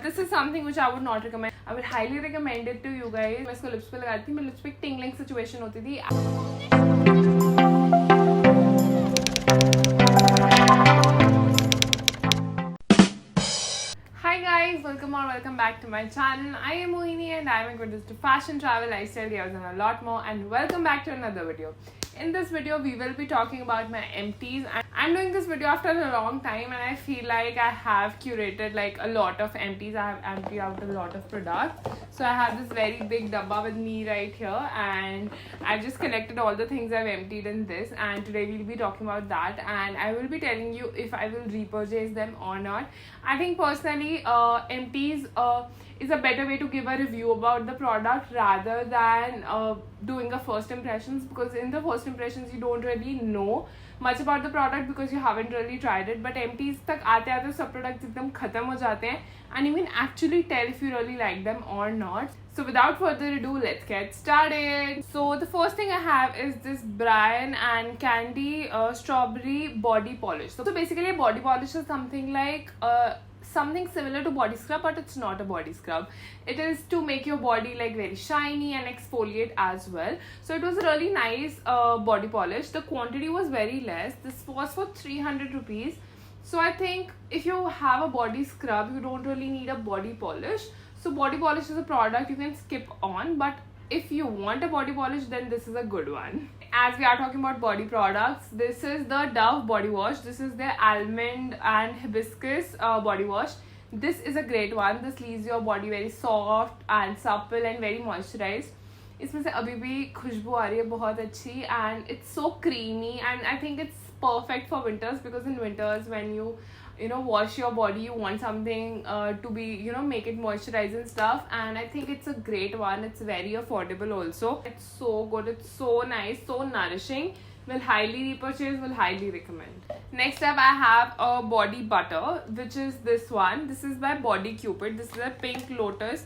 This is something which I would not recommend. I would highly recommend it to you guys. मैं इसको lips पे लगाती थी, मेरे लिप्स पे एक tingling situation होती थी. Hi guys, welcome back to my channel. I am Mohini and I am good to fashion, travel, lifestyle, videos and a lot more. And welcome back to another video. In this video, we will be talking about my empties. I'm doing this video after a long time and I feel like I have curated like a lot of empties. I have emptied out a lot of products. So I have this very big dabba with me right here and I've just collected all the things I've emptied in this, and today we'll be talking about that and I will be telling you if I will repurchase them or not. I think personally empties is a better way to give a review about the product rather than doing a first impressions, because in the first impressions you don't really know much about the product because you haven't really tried it, but empties तक आते आते सब products एकदम खत्म हो जाते हैं and you can actually tell if you really like them or not. So without further ado, let's get started. So the first thing I have is this Brian and Candy strawberry body polish. So basically a body polish is something like something similar to body scrub, but it's not a body scrub. It is to make your body like very shiny and exfoliate as well. So it was a really nice body polish. The quantity was very less. This was for 300 rupees. So I think if you have a body scrub, you don't really need a body polish. So body polish is a product you can skip on, but if you want a body polish, then this is a good one. As we are talking about body products, this is the Dove body wash. This is the almond and hibiscus body wash. This is a great one. This leaves your body very soft and supple and very moisturized. इसमें से अभी भी खुशबू आ रही है बहुत अच्छी, and it's so creamy and I think it's perfect for winters, because in winters when you wash your body, you want something to be make it moisturize and stuff, and I think it's a great one. It's very affordable also. It's so good, it's so nice, so nourishing. Will highly repurchase, will highly recommend. Next up I have a body butter, which is this one. This is by Body Cupid. This is a pink lotus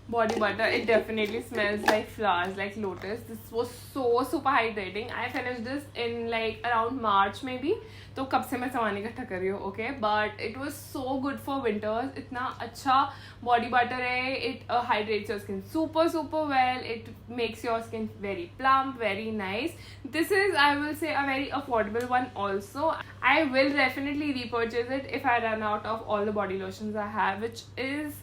body butter. It definitely smells like flowers, like lotus. This was so super hydrating. I finished this in like around March maybe. तो कब से मैं सामान इकट्ठा कर रही हूँ, okay? But it was so good for winters. इतना अच्छा body butter है. It hydrates your skin super well. It makes your skin very plump, very nice. This is, I will say, a very affordable one also. I will definitely repurchase it if I run out of all the body lotions I have, which is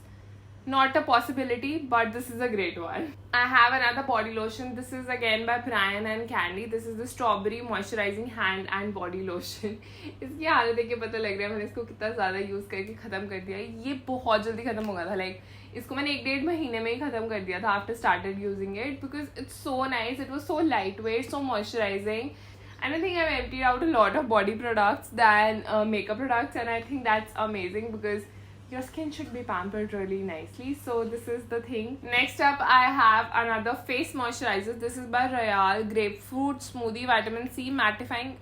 not a possibility, but this is a great one. I have another body lotion. This is again by Brian and Candy. This is the strawberry moisturizing hand and body lotion. इसकी हालत देख के पता लग रहा है मैंने इसको कितना ज़्यादा यूज़ करके ख़त्म कर दिया. ये बहुत जल्दी ख़त्म हो गया था. Like इसको मैंने 1-1.5 महीने में ही ख़त्म कर दिया था after started using it, because it's so nice. It was so lightweight, so moisturizing. And I think I've emptied out a lot of body products than makeup products, and I think that's amazing because your skin should be pampered really nicely. So this is the thing. Next up I have another face moisturizer. This is by Royale Grapefruit Smoothie Vitamin C Mattifying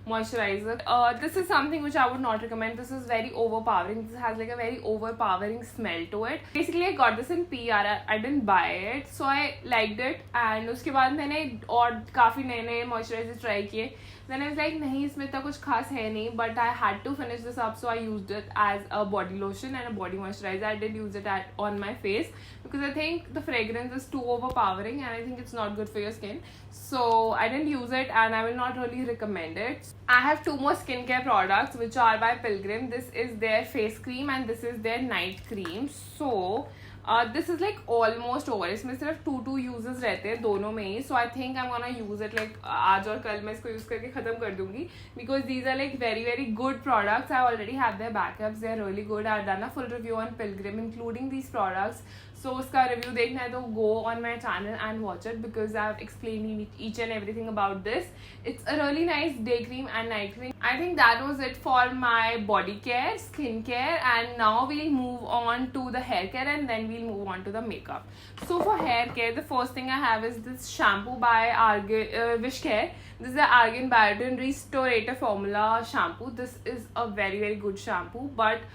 moisturizer. This is something which I would not recommend. This is very overpowering. This has like a very overpowering smell to it. Basically I got this in PR. I didn't buy it, so I liked it, and उसके बाद मैंने और काफ़ी नए moisturizers try किए. Then I was like, नहीं इसमें इतना कुछ खास है नहीं, but I had to finish this up, so I used it as a body lotion and a body moisturizer. I did use it on my face because I think the fragrance is too overpowering and I think it's not good for your skin. So I didn't use it and I will not really recommend it. I have 2 more skincare products which are by Pilgrim. This is their face cream and this is their night cream. So this is like almost over. इसमें सिर्फ 2 uses रहते हैं दोनों में ही. So I think I'm gonna use it like आज और कल मैं इसको use करके ख़त्म कर दूँगी, because these are like very good products. I already have their backups. They are really good. I've done a full review on Pilgrim including these products. So उसका review देखना है तो go on my channel and watch it, because I've explained each and everything about this. It's a really nice day cream and night cream. I think that was it for my body care, skin care, and now we'll move on to the hair care and then we'll move on to the makeup. So for hair care, the first thing I have is this shampoo by Wishcare. This is the Argan Biotin Restorative Formula shampoo. This is a very good shampoo, but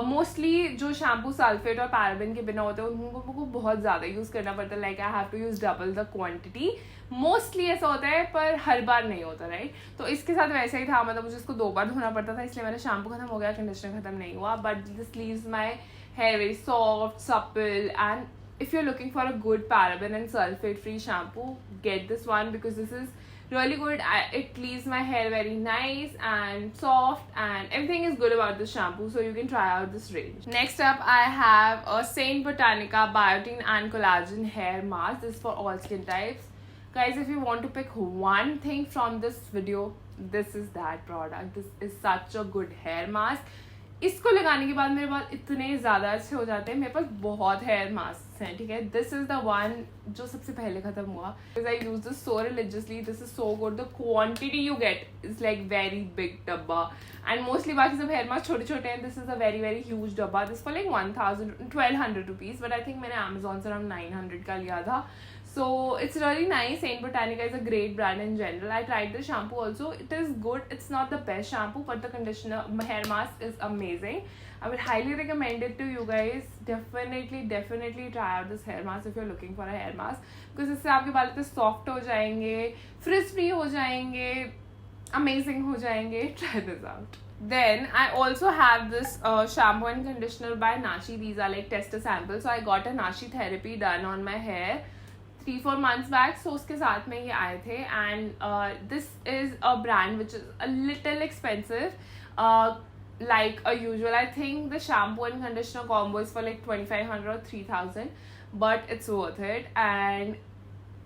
mostly जो shampoo sulphate और paraben के बिना होते हैं उनको बहुत ज़्यादा use करना पड़ता है. Like I have to use double the quantity. Mostly ऐसा होता है पर हर बार नहीं होता, राइट. तो इसके साथ वैसे ही था, मतलब मुझे इसको 2 बार धोना पड़ता था, इसलिए मेरा शैम्पू खत्म हो गया, कंडीशनर खत्म नहीं हुआ. But this leaves my hair very soft, supple, and if you're looking for a good paraben and sulfate free shampoo, get this one because this is really good. It leaves my hair very nice and soft, and everything is good about this shampoo, so you can try out this range. Next up, I have a Saint Botanica Biotin and Collagen Hair Mask. This is for all skin types. Guys, if you want to pick one thing from this video, this is that product. This is such a good hair mask. इसको लगाने के बाद मेरे बाल इतने ज़्यादा अच्छे हो जाते हैं. मेरे पास बहुत हेयर मास्क हैं, ठीक है. दिस इज़ द वन जो सबसे पहले ख़त्म हुआ. I use this so religiously. This is so good. The quantity you get is like very big डब्बा, एंड मोस्टली बाकी सब हेयर मास्क छोटे छोटे हैं. This is a very very huge डब्बा. This for like 1200 rupees, but I think मैंने Amazon से around 900 का लिया था. So it's really nice. Saint Botanica is a great brand in general. I tried the shampoo also. It is good. It's not the best shampoo, but the conditioner, hair mask is amazing. I would highly recommend it to you guys. Definitely try out this hair mask if you're looking for a hair mask, because इससे आपके बाल इतने soft हो जाएंगे, frizz free हो जाएंगे, amazing हो जाएंगे. Try this out. Then I also have this shampoo and conditioner by Nashi. These are like tester samples. So I got a Nashi therapy done on my hair 3-4 months back. So उसके साथ में ये आए थे, and this is a brand which is a little expensive, like a usual. I think the shampoo and conditioner combo is for like 2500 or 3000, but it's worth it. And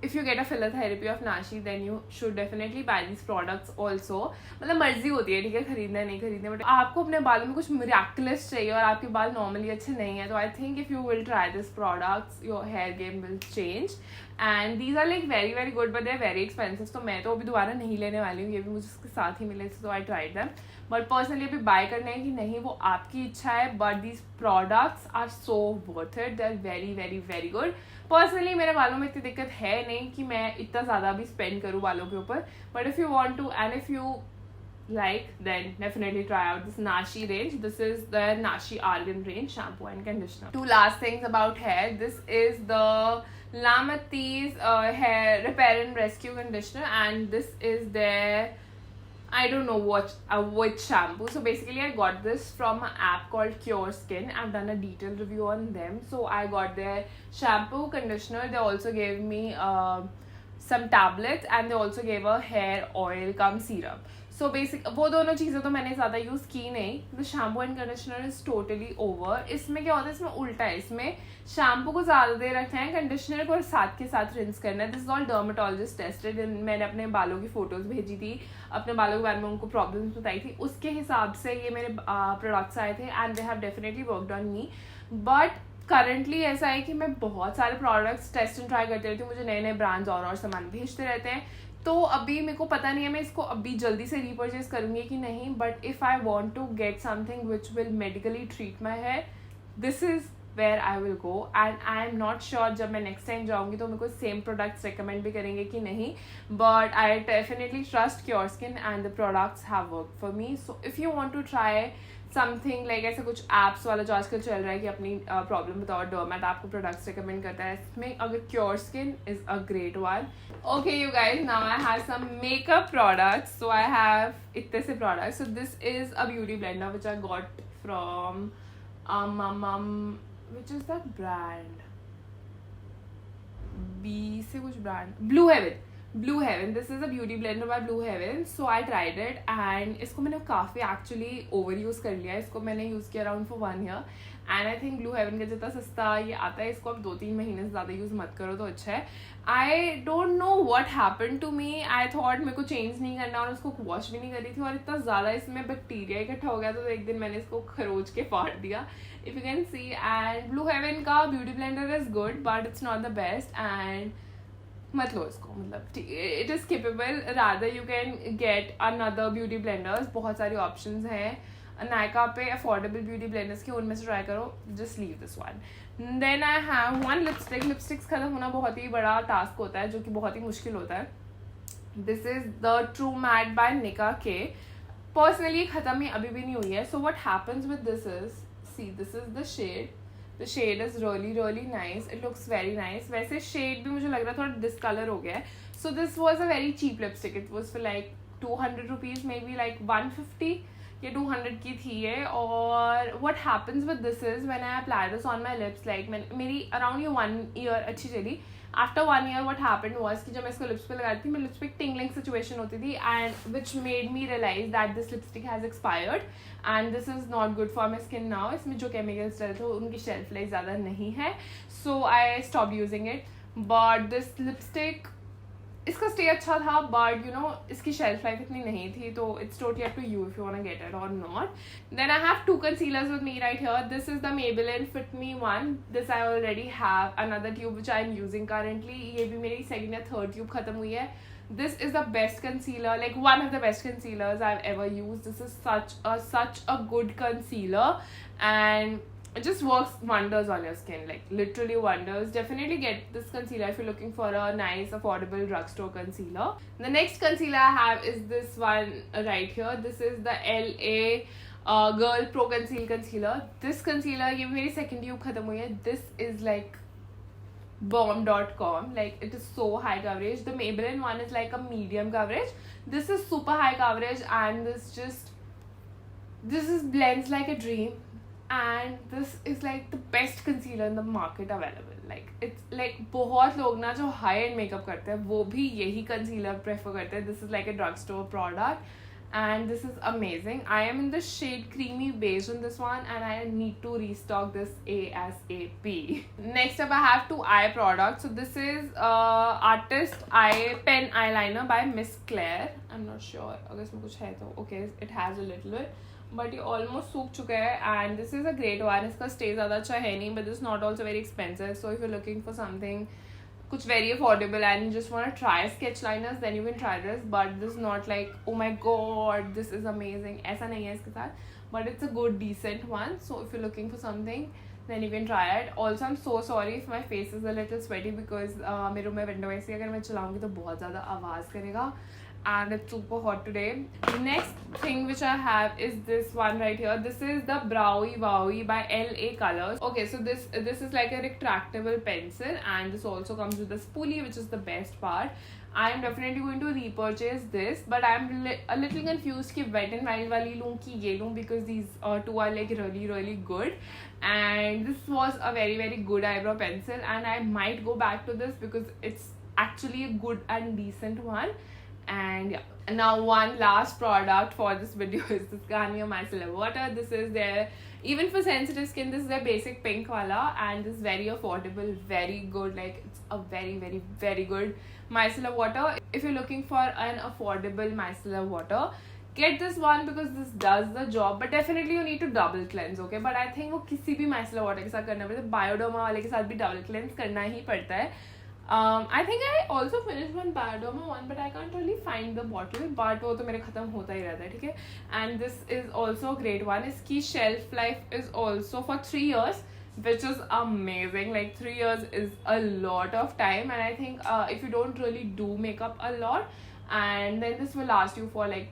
if you get a filler therapy of Nashi, then you should definitely buy these products also. मतलब मर्जी होती है, ठीक है, खरीदना नहीं खरीदना, but आपको अपने बालों में कुछ मिराकुलस चाहिए और आपके बाल नॉर्मली अच्छे नहीं है, तो I think if you will try this products your hair game will change. And these are like very very good, but they are very expensive. तो मैं तो अभी दोबारा नहीं लेने वाली हूँ, ये भी मुझे उसके साथ ही मिले थे, तो I tried them. But personally अभी बाय करना है कि नहीं, वो आपकी इच्छा है. But these products are so worth it. They are very very very good. Personally मेरे बालों में इतनी दिक्कत है नहीं कि मैं इतना ज़्यादा भी स्पेंड करूँ बालों के ऊपर. But if you want to and if you like, then definitely try out this Nashi range. This is the Nashi Argan range shampoo and conditioner. Two last things about hair. This is the La Mercier hair repair and rescue conditioner, and this is their, I don't know which shampoo. So basically I got this from an app called Cure Skin. I've done a detailed review on them. So I got their shampoo, conditioner. They also gave me some tablets, and they also gave a hair oil cum serum. So basic वो दोनों चीज़ें तो मैंने ज़्यादा use की नहीं. The shampoo and conditioner is totally over. इसमें क्या होता है, इसमें उल्टा है. इसमें शैम्पू को ज़्यादा देर रखना है, कंडीशनर को साथ के साथ रिंस करना है. This is all dermatologist tested. मैंने अपने बालों की फ़ोटोज़ भेजी थी, अपने बालों के बारे में उनको प्रॉब्लम्स बताई थी, उसके हिसाब से ये मेरे प्रोडक्ट्स आए थे, and they have definitely worked on me. But currently ऐसा है कि मैं बहुत सारे प्रोडक्ट्स टेस्ट एंड ट्राई करती रहती हूँ. मुझे नए नए ब्रांड्स और सामान भेजते रहते हैं, तो अभी मेरे को पता नहीं है मैं इसको अभी जल्दी से रीपर्चेज करूँगी कि नहीं. But if I want to get something which will medically treat my hair, this is where I will go. And I am not sure जब मैं नेक्स्ट टाइम जाऊँगी तो मेरे को सेम प्रोडक्ट्स रिकमेंड भी करेंगे कि नहीं. But I definitely trust Cure Skin and the products have work for me. So if you want to try something like ऐसा कुछ एप्स वाला जो आजकल चल रहा है कि अपनी प्रॉब्लम बताओ, डर्मेट आपको प्रोडक्ट्स रिकमेंड करता है, इसमें अगर Cure Skin is a great one. Okay you guys, now I have some makeup products. So I have इतने से products. So this is a beauty blender which I got from which is that brand, B से कुछ brand, Blue Heaven. This is a beauty blender by Blue Heaven. So I tried it, and इसको मैंने काफ़ी actually over use कर लिया. इसको मैंने use किया around for 1 year, and I think Blue Heaven का जितना सस्ता ये आता है, इसको अब 2-3 महीने से ज़्यादा यूज़ मत करो तो अच्छा है. I don't know what happened to me. I thought मेरे को चेंज नहीं करना, और उसको वॉश भी नहीं कर रही थी, और इतना ज़्यादा इसमें बैक्टीरिया इकट्ठा हो गया, तो एक दिन मैंने इसको खरोच के फाड़ दिया. If you can see, and Blue Heaven का beauty blender is good, but it's not the best. And मत लो इसको, मतलब it is skippable. Rather you can get another beauty blenders. बहुत सारी ऑप्शंस हैं नायका पे अफोर्डेबल ब्यूटी ब्लेंडर्स की, उनमें से ट्राई करो. Just leave this one. Then I have one lipstick. Lipsticks खत्म होना बहुत ही बड़ा टास्क होता है, जो कि बहुत ही मुश्किल होता है. This is the true matte by Nykaa के. पर्सनली ख़त्म ही अभी भी नहीं हुई है. So what happens with this is, see this is the shade. The shade is really nice. It looks very nice. वैसे shade भी मुझे लग रहा है थोड़ा discolor हो गया है. So this was a very cheap lipstick. It was for like 200 rupees, maybe like 150. ये 200 की थी ये. और what happens with this is when I apply this on my lips, like मेरी around ये 1 year अच्छी चली. After 1 year what happened was कि जब मैं इसको लिप्स पे लगाती थी, मेरे लिप्स पे एक tingling situation होती थी, and which made me realize that this lipstick has expired and this is not good for my skin now. इसमें जो chemicals डले थे उनकी shelf life ज़्यादा नहीं है, so I stopped using it. But this lipstick, इसका स्टे अच्छा था, बट यू नो इसकी शेल्फ लाइफ इतनी नहीं थी, तो it's totally up to you if you want to get it और not. Then I have 2 concealers with me right here. This is the Maybelline Fit Me one. This I already have another tube which I am using currently. ये भी मेरी second या third tube खत्म हुई है. This is the best concealer, like one of the best concealers I've ever used. This is such a good concealer, and it just works wonders on your skin, like literally wonders. Definitely get this concealer if you're looking for a nice affordable drugstore concealer. The next concealer I have is this one right here. This is the LA Girl Pro Conceal Concealer. This concealer, ये मेरी second tube खत्म हुई है. This is like bomb.com, like it is so high coverage. The Maybelline one is like a medium coverage. This is super high coverage, and this is blends like a dream. And this is like the best concealer in the market available. Like it's like बहुत लोग ना जो high end makeup करते हैं वो भी यही concealer prefer करते हैं. This is like a drugstore product and this is amazing. I am in the shade creamy beige on this one and I need to restock this ASAP. Next up I have 2 eye products. So this is Artist Eye Pen Eyeliner by Miss Claire. I'm not sure अगर इसमें कुछ है तो okay, it has a little bit, but ये almost सूख चुका है. And this is a great one. इसका स्टे ज़्यादा अच्छा है नहीं, but this not also very expensive. So if you looking for something कुछ very affordable and just want to try sketch liners, then you can try this. But this not like oh my god this is amazing, ऐसा नहीं है इसके साथ, but it's a good decent one. So if you looking for something then you can try it. Also I'm so sorry if my face is a little sweaty because मेरे room में window ऐसी अगर मैं चलाऊँगी तो बहुत ज़्यादा आवाज़ करेगा. And it's super hot today. Next thing which I have is this one right here. This is the Browy Wowie by LA Colors. Okay, so this is like a retractable pencil, and this also comes with a spoolie, which is the best part. I am definitely going to repurchase this, but I am a little confused कि Wet n Wild वाली लूँ कि ये लूँ, because these 2 are like really good. And this was a very good eyebrow pencil, and I might go back to this because it's actually a good and decent one. And yeah, now one last product for this video is this Garnier Micellar Water. This is their, even for sensitive skin, this is their basic pink wala, and this is very affordable, very good. Like it's a very good micellar water. If you're looking for an affordable micellar water, get this one because this does the job. But definitely you need to double cleanse, okay? But I think वो किसी भी micellar water के साथ करना पड़ता है. Bioderma वाले के साथ भी double cleanse करना ही पड़ता है. I think I also finished one Bioderma one, but I can't really find the bottle. But वो तो मेरे खत्म होता ही रहता है, ठीक है? And this is also a great one. इसकी shelf life is also for 3 years, which is amazing. Like 3 years is a lot of time, and I think if you don't really do makeup a lot, and then this will last you for like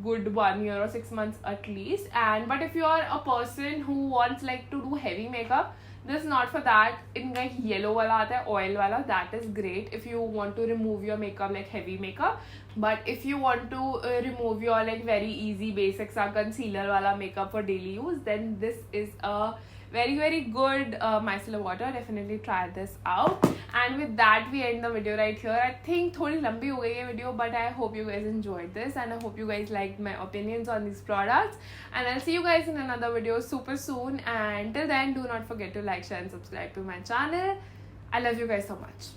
good 1 year or 6 months at least. And but if you are a person who wants like to do heavy makeup, this is not for that. In like yellow wala aata hai, oil wala, that is great if you want to remove your makeup, like heavy makeup. But if you want to remove your like very easy basic sa concealer wala makeup for daily use, then this is a very good micellar water. Definitely try this out. And with that we end the video right here. I think थोड़ी लंबी हो गई है video, but I hope you guys enjoyed this, and I hope you guys liked my opinions on these products. And I'll see you guys in another video super soon. And till then, do not forget to like, share and subscribe to my channel. I love you guys so much.